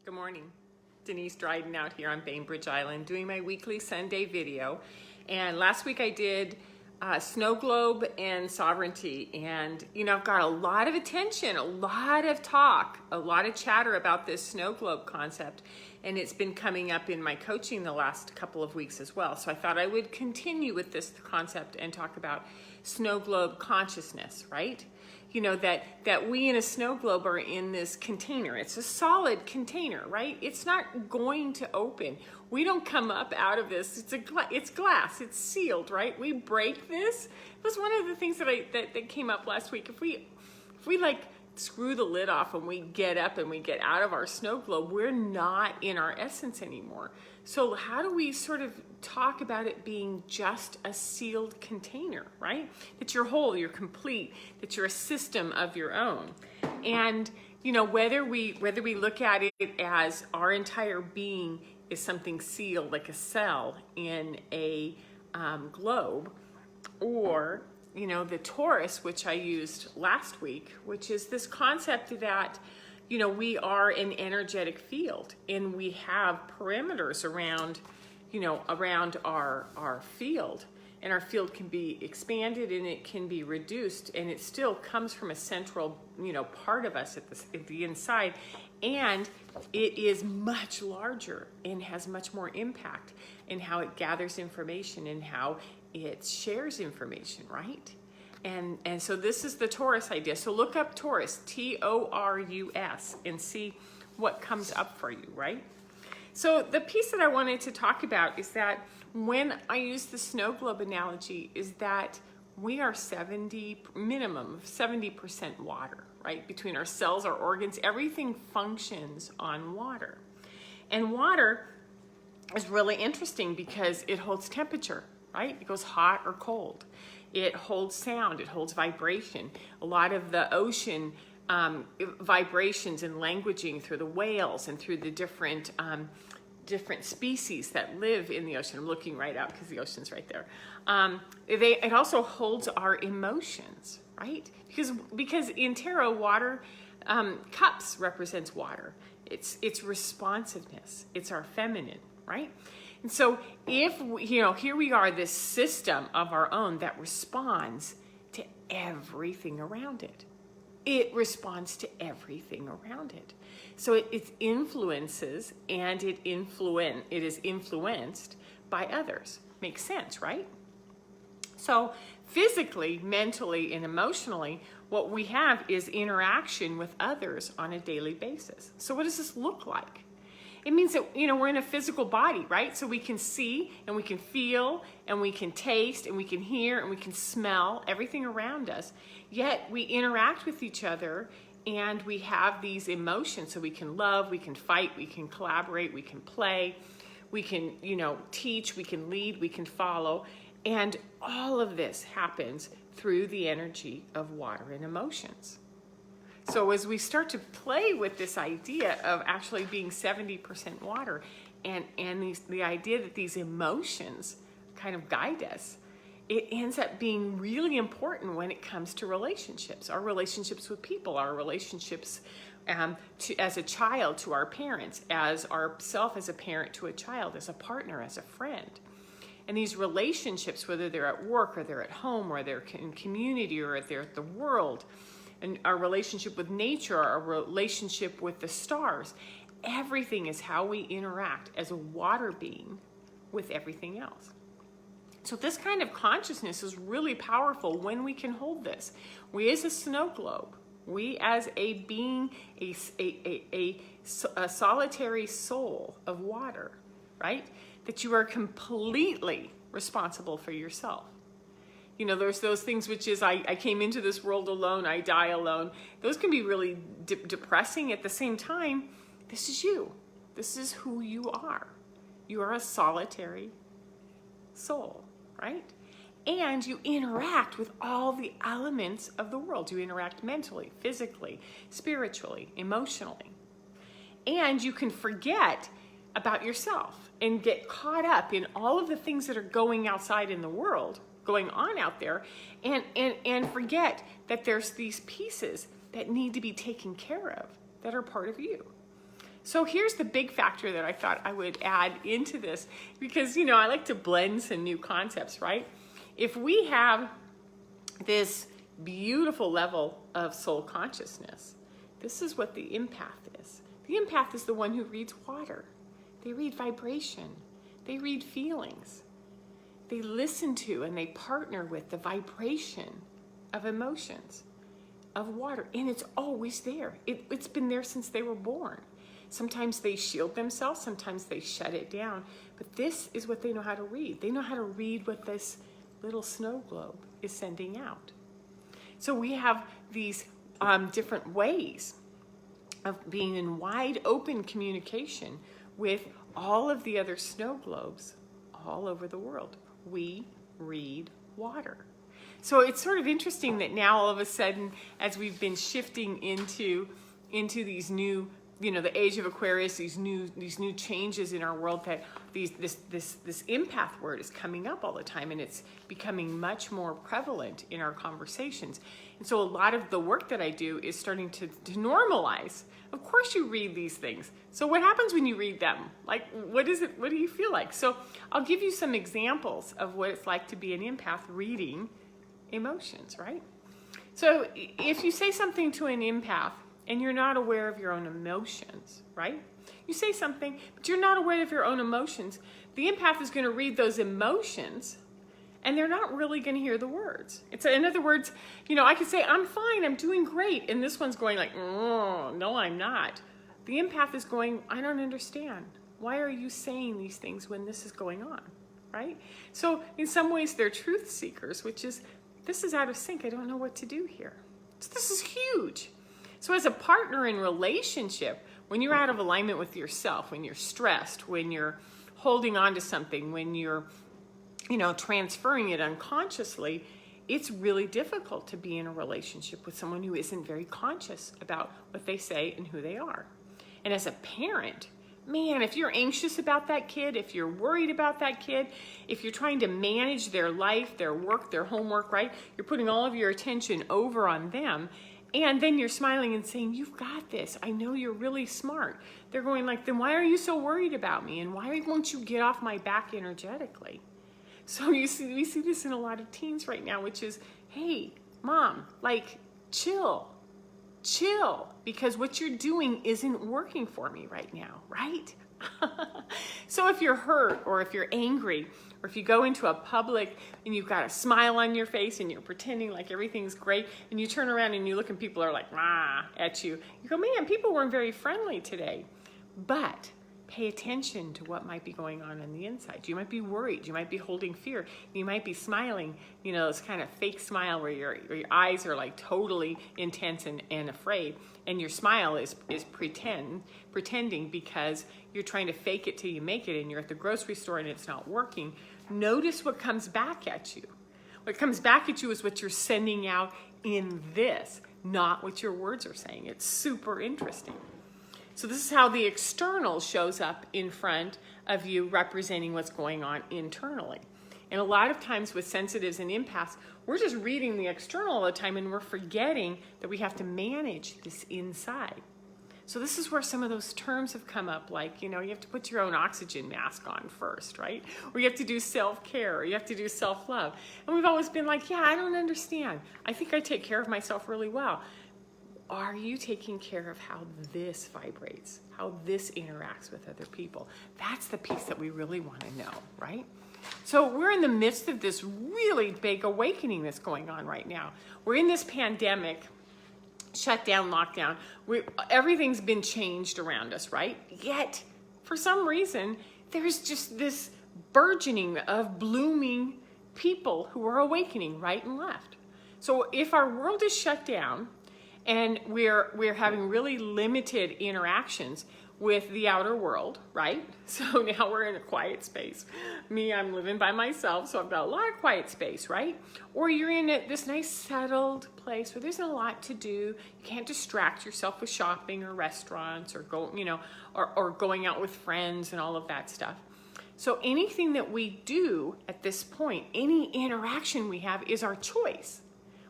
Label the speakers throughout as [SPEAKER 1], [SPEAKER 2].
[SPEAKER 1] Good morning. Denise Dryden out here on Bainbridge Island doing my weekly Sunday video. And last week I did snow globe and sovereignty. And I've got a lot of attention, a lot of talk, a lot of chatter about this snow globe concept. And it's been coming up in my coaching the last couple of weeks as well. So I thought I would continue with this concept and talk about snow globe consciousness, right? That we in a snow globe are in this container. It's a solid container, right? It's not going to open. We don't come up out of this. It's glass. It's sealed, right? We break this. It was one of the things that came up last week. If we like screw the lid off and we get up and we get out of our snow globe, we're not in our essence anymore. So how do we sort of talk about it being just a sealed container, right? That you're whole, you're complete, that you're a system of your own. And whether we look at it as our entire being is something sealed like a cell in a globe, or the torus, which I used last week, which is this concept that we are an energetic field and we have parameters around our field, and our field can be expanded and it can be reduced, and it still comes from a central part of us at the inside, and it is much larger and has much more impact in how it gathers information and how it shares information, right? And so this is the torus idea. So look up torus, T-O-R-U-S, and see what comes up for you, right? So the piece that I wanted to talk about is that when I use the snow globe analogy is that we are minimum of 70% water, right? Between our cells, our organs, everything functions on water. And water is really interesting because it holds temperature, right? It goes hot or cold. It holds sound, it holds vibration. A lot of the ocean vibrations and languaging through the whales and through the different species that live in the ocean. I'm looking right out because the ocean's right there. It also holds our emotions, right? Because in tarot, water, cups represents water. It's responsiveness. It's our feminine, right? And so if, here we are, this system of our own that responds to everything around it. It responds to everything around it. So it influences, and it is influenced by others. Makes sense, right? So physically, mentally, and emotionally, what we have is interaction with others on a daily basis. So what does this look like? It means that, we're in a physical body, right? So we can see and we can feel and we can taste and we can hear and we can smell everything around us. Yet we interact with each other and we have these emotions. So we can love, we can fight, we can collaborate, we can play, we can, teach, we can lead, we can follow. And all of this happens through the energy of water and emotions. So as we start to play with this idea of actually being 70% water and the idea that these emotions kind of guide us, it ends up being really important when it comes to relationships, our relationships with people, our relationships as a child to our parents, as ourself as a parent to a child, as a partner, as a friend. And these relationships, whether they're at work or they're at home or they're in community or they're at the world, and our relationship with nature, our relationship with the stars, everything is how we interact as a water being with everything else. So this kind of consciousness is really powerful when we can hold this. We as a snow globe, we as a being, a solitary soul of water, right? That you are completely responsible for yourself. There's those things which is, I came into this world alone, I die alone. Those can be really depressing. At the same time, this is you. This is who you are. You are a solitary soul, right? And you interact with all the elements of the world. You interact mentally, physically, spiritually, emotionally. And you can forget about yourself and get caught up in all of the things that are going outside in the world, going on out there, and forget that there's these pieces that need to be taken care of that are part of you. So here's the big factor that I thought I would add into this, because, you know, I like to blend some new concepts, right? If we have this beautiful level of soul consciousness, this is what the empath is. The empath is the one who reads water. They read vibration. They read feelings. They listen to and they partner with the vibration of emotions, of water. And it's always there. It's been there since they were born. Sometimes they shield themselves. Sometimes they shut it down. But this is what they know how to read. They know how to read what this little snow globe is sending out. So we have these different ways of being in wide open communication with all of the other snow globes all over the world. We read water. So it's sort of interesting that now all of a sudden, as we've been shifting into these new, you know, the age of Aquarius, these new changes in our world, that this empath word is coming up all the time, and it's becoming much more prevalent in our conversations. And so a lot of the work that I do is starting to normalize. Of course you read these things. So what happens when you read them? Like, what is it? What do you feel like? So I'll give you some examples of what it's like to be an empath reading emotions, right? So if you say something to an empath and you're not aware of your own emotions, right? You say something, but you're not aware of your own emotions. The empath is going to read those emotions, and they're not really going to hear the words. In other words, you know, I could say, I'm fine, I'm doing great. And this one's going like, oh, no, I'm not. The empath is going, I don't understand. Why are you saying these things when this is going on, right? So in some ways, they're truth seekers, which is, this is out of sync. I don't know what to do here. So this is huge. So as a partner in relationship, when you're out of alignment with yourself, when you're stressed, when you're holding on to something, when you're, you know, transferring it unconsciously, it's really difficult to be in a relationship with someone who isn't very conscious about what they say and who they are. And as a parent, man, if you're anxious about that kid, if you're worried about that kid, if you're trying to manage their life, their work, their homework, right? You're putting all of your attention over on them. And then you're smiling and saying, you've got this. I know you're really smart. They're going like, then why are you so worried about me? And why won't you get off my back energetically? So we see this in a lot of teens right now, which is, hey, mom, like, chill, because what you're doing isn't working for me right now, right? So if you're hurt, or if you're angry, or if you go into a public and you've got a smile on your face and you're pretending like everything's great, and you turn around and you look and people are like, rah, at you, you go, man, people weren't very friendly today. But pay attention to what might be going on the inside. You might be worried. You might be holding fear. You might be smiling, you know, this kind of fake smile where your eyes are like totally intense and afraid. And your smile is pretending because you're trying to fake it till you make it, and you're at the grocery store and it's not working. Notice what comes back at you. What comes back at you is what you're sending out in this, not what your words are saying. It's super interesting. So this is how the external shows up in front of you, representing what's going on internally. And a lot of times with sensitives and empaths, we're just reading the external all the time, and we're forgetting that we have to manage this inside. So this is where some of those terms have come up, like, you know, you have to put your own oxygen mask on first, right? Or you have to do self-care, or you have to do self-love. And we've always been like, yeah, I don't understand. I think I take care of myself really well. Are you taking care of how this vibrates, how this interacts with other people? That's the piece that we really want to know, right? So we're in the midst of this really big awakening that's going on right now. We're in this pandemic, shutdown, lockdown. Everything's been changed around us, right? Yet, for some reason, there's just this burgeoning of blooming people who are awakening right and left. So if our world is shut down, and we're having really limited interactions with the outer world, right? So now we're in a quiet space. Me, I'm living by myself, so I've got a lot of quiet space, right? Or you're in this nice settled place where there's a lot to do. You can't distract yourself with shopping or restaurants or or going out with friends and all of that stuff. So anything that we do at this point, any interaction we have, is our choice.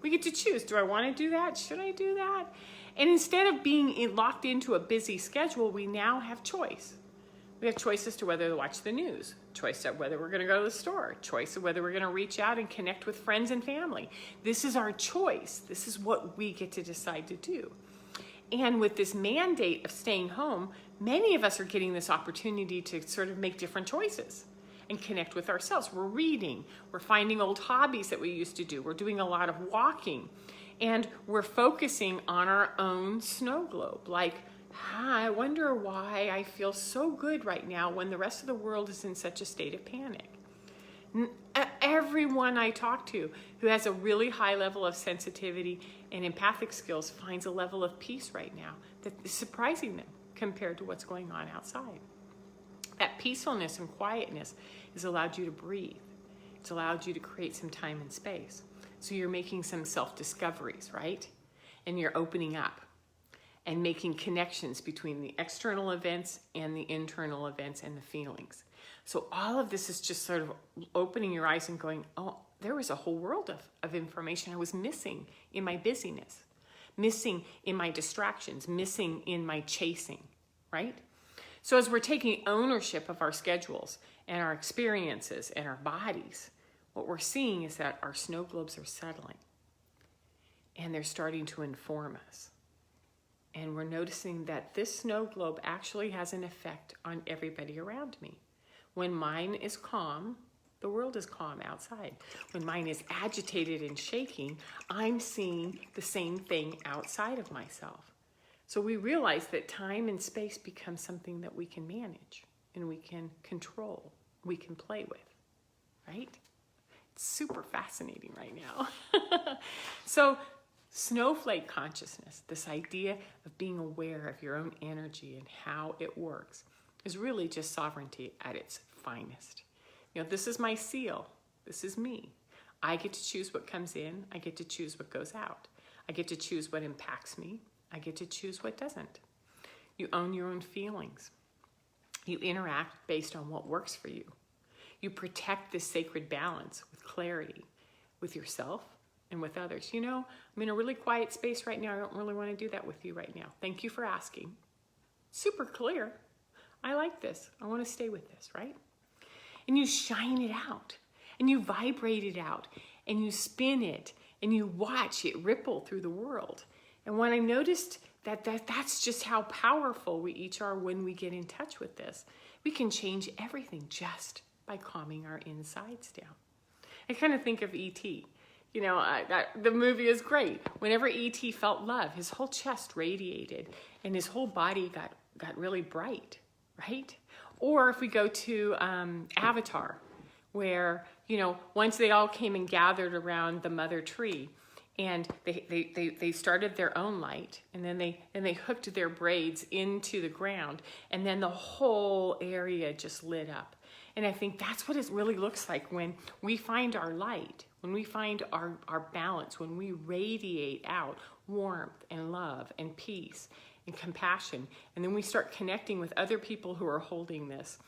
[SPEAKER 1] We get to choose. Do I want to do that? Should I do that? And instead of being locked into a busy schedule, we now have choice. We have choice as to whether to watch the news, choice of whether we're going to go to the store, choice of whether we're going to reach out and connect with friends and family. This is our choice. This is what we get to decide to do. And with this mandate of staying home, many of us are getting this opportunity to sort of make different choices and connect with ourselves. We're reading, we're finding old hobbies that we used to do, we're doing a lot of walking, and we're focusing on our own snow globe. Like, I wonder why I feel so good right now when the rest of the world is in such a state of panic. Everyone I talk to who has a really high level of sensitivity and empathic skills finds a level of peace right now that is surprising them compared to what's going on outside. That peacefulness and quietness has allowed you to breathe. It's allowed you to create some time and space. So you're making some self-discoveries, right? And you're opening up and making connections between the external events and the internal events and the feelings. So all of this is just sort of opening your eyes and going, oh, there was a whole world of information I was missing in my busyness, missing in my distractions, missing in my chasing, right? So as we're taking ownership of our schedules and our experiences and our bodies, what we're seeing is that our snow globes are settling and they're starting to inform us. And we're noticing that this snow globe actually has an effect on everybody around me. When mine is calm, the world is calm outside. When mine is agitated and shaking, I'm seeing the same thing outside of myself. So we realize that time and space become something that we can manage and we can control, we can play with, right? It's super fascinating right now. So snowflake consciousness, this idea of being aware of your own energy and how it works, is really just sovereignty at its finest. You know, this is my seal. This is me. I get to choose what comes in. I get to choose what goes out. I get to choose what impacts me. I get to choose what doesn't. You own your own feelings. You interact based on what works for you. You protect this sacred balance with clarity, with yourself and with others. You know, I'm in a really quiet space right now. I don't really want to do that with you right now. Thank you for asking. Super clear. I like this. I want to stay with this, right? And you shine it out, and you vibrate it out, and you spin it, and you watch it ripple through the world. And when I noticed that's just how powerful we each are when we get in touch with this, we can change everything just by calming our insides down. I kind of think of E.T. You know, the movie is great. Whenever E.T. felt love, his whole chest radiated, and his whole body got really bright, right? Or if we go to Avatar, where, you know, once they all came and gathered around the mother tree, and they started their own light, and then they hooked their braids into the ground, and then the whole area just lit up. And I think that's what it really looks like when we find our light, when we find our balance, when we radiate out warmth and love and peace and compassion, and then we start connecting with other people who are holding this.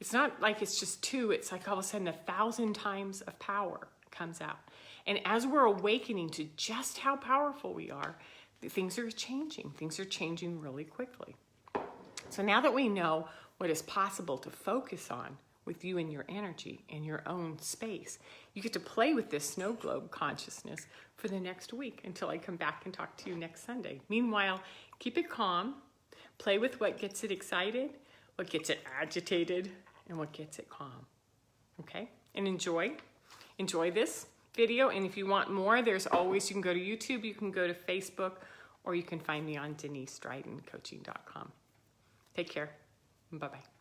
[SPEAKER 1] It's not like it's just two, it's like all of a sudden 1,000 times of power comes out. And as we're awakening to just how powerful we are, things are changing. Things are changing really quickly. So now that we know what is possible to focus on with you and your energy and your own space, you get to play with this snow globe consciousness for the next week until I come back and talk to you next Sunday. Meanwhile, keep it calm, play with what gets it excited, what gets it agitated, and what gets it calm. Okay? And enjoy this video. And if you want more, there's always, you can go to YouTube, you can go to Facebook, or you can find me on DeniseStridenCoaching.com. Take care. Bye-bye.